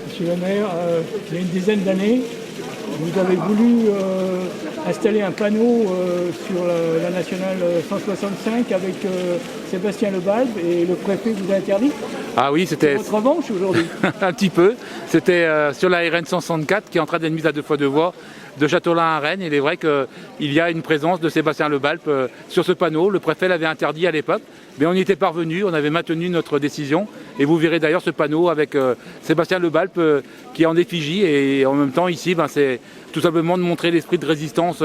Monsieur le maire, il y a une dizaine d'années, vous avez voulu installer un panneau sur la nationale 165 avec Sébastien Lebalbe et le préfet vous a interdit. Ah oui, c'était votre revanche aujourd'hui. un petit peu. C'était sur la RN 164 qui est en train d'être mise à 2 fois 2 voies de Châteaulin à Rennes. Il est vrai qu'il y a une présence de Sébastien Lebalbe sur ce panneau. Le préfet l'avait interdit à l'époque, mais on y était parvenu, on avait maintenu notre décision. Et vous verrez d'ailleurs ce panneau avec Sébastien Lebalbe qui est en effigie. Et en même temps, ici, c'est tout simplement de montrer l'esprit de résistance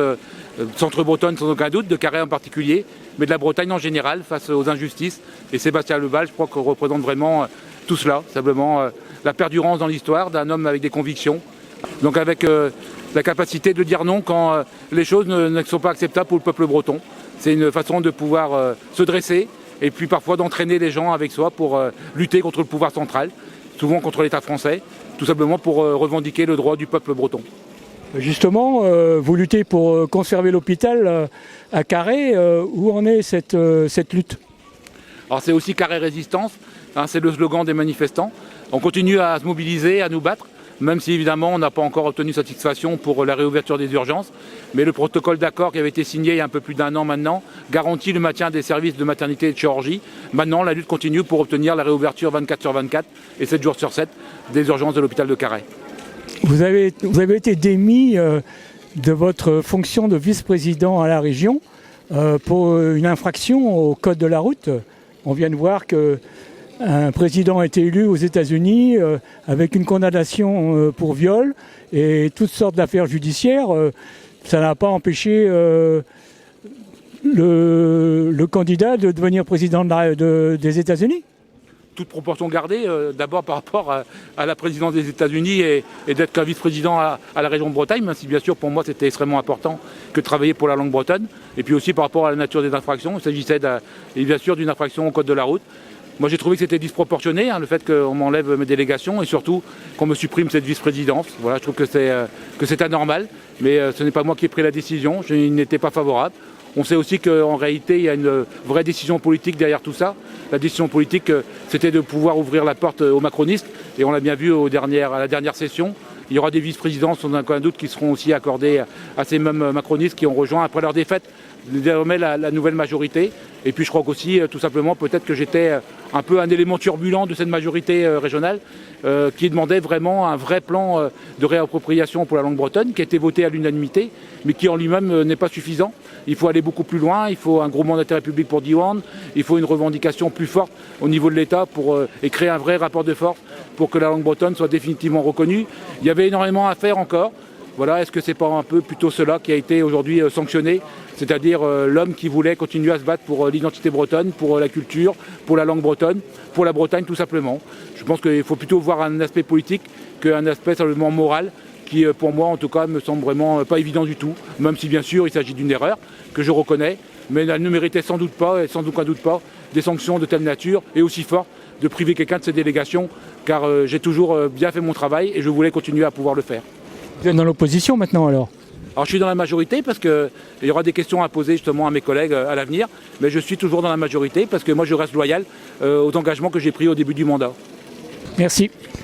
centre-bretonne sans aucun doute, de Carhaix en particulier, mais de la Bretagne en général face aux injustices. Et Sébastien Lebalbe, je crois qu'on représente vraiment tout cela, simplement la perdurance dans l'histoire d'un homme avec des convictions. Donc avec la capacité de dire non quand les choses ne sont pas acceptables pour le peuple breton. C'est une façon de pouvoir se dresser et puis parfois d'entraîner les gens avec soi pour lutter contre le pouvoir central, souvent contre l'État français, tout simplement pour revendiquer le droit du peuple breton. Justement, vous luttez pour conserver l'hôpital à Carhaix. Où en est cette lutte? Alors c'est aussi Carhaix Résistance, c'est le slogan des manifestants. On continue à se mobiliser, à nous battre, même si évidemment on n'a pas encore obtenu satisfaction pour la réouverture des urgences. Mais le protocole d'accord qui avait été signé il y a un peu plus d'1 an maintenant garantit le maintien des services de maternité et de chirurgie. Maintenant la lutte continue pour obtenir la réouverture 24 sur 24 et 7 jours sur 7 des urgences de l'hôpital de Carhaix. Vous avez été démis de votre fonction de vice-président à la région pour une infraction au code de la route. On vient de voir qu'un président a été élu aux États-Unis avec une condamnation pour viol et toutes sortes d'affaires judiciaires. Ça n'a pas empêché le candidat de devenir président des États-Unis. Toute proportion gardée, d'abord par rapport à la présidence des États-Unis et d'être qu'un vice-président à la région de Bretagne, même si bien sûr pour moi c'était extrêmement important que de travailler pour la langue bretonne, et puis aussi par rapport à la nature des infractions. Il s'agissait bien sûr d'une infraction au code de la route. Moi j'ai trouvé que c'était disproportionné, le fait qu'on m'enlève mes délégations et surtout qu'on me supprime cette vice-présidence. Voilà, je trouve que c'est anormal, mais ce n'est pas moi qui ai pris la décision, je n'étais pas favorable. On sait aussi qu'en réalité, il y a une vraie décision politique derrière tout ça. La décision politique, c'était de pouvoir ouvrir la porte aux macronistes. Et on l'a bien vu à la dernière session. Il y aura des vice-présidences, sans aucun doute, qui seront aussi accordées à ces mêmes macronistes qui ont rejoint, après leur défaite, désormais la nouvelle majorité. Et puis je crois qu'aussi, tout simplement, peut-être que j'étais un peu un élément turbulent de cette majorité régionale qui demandait vraiment un vrai plan de réappropriation pour la langue bretonne, qui a été voté à l'unanimité, mais qui en lui-même n'est pas suffisant. Il faut aller beaucoup plus loin, il faut un gros mandat d'intérêt public pour Diwan, il faut une revendication plus forte au niveau de l'État et créer un vrai rapport de force pour que la langue bretonne soit définitivement reconnue. Il y avait énormément à faire encore. Voilà, est-ce que c'est pas un peu plutôt cela qui a été aujourd'hui sanctionné, c'est-à-dire l'homme qui voulait continuer à se battre pour l'identité bretonne, pour la culture, pour la langue bretonne, pour la Bretagne tout simplement. Je pense qu'il faut plutôt voir un aspect politique qu'un aspect simplement moral qui, pour moi en tout cas, me semble vraiment pas évident du tout, même si bien sûr il s'agit d'une erreur que je reconnais, mais elle ne méritait sans doute pas, et sans aucun doute pas, des sanctions de telle nature et aussi fortes de priver quelqu'un de ses délégations, car j'ai toujours bien fait mon travail et je voulais continuer à pouvoir le faire. Vous êtes dans l'opposition maintenant alors? Alors je suis dans la majorité parce qu'il y aura des questions à poser justement à mes collègues à l'avenir, mais je suis toujours dans la majorité parce que moi je reste loyal aux engagements que j'ai pris au début du mandat. Merci.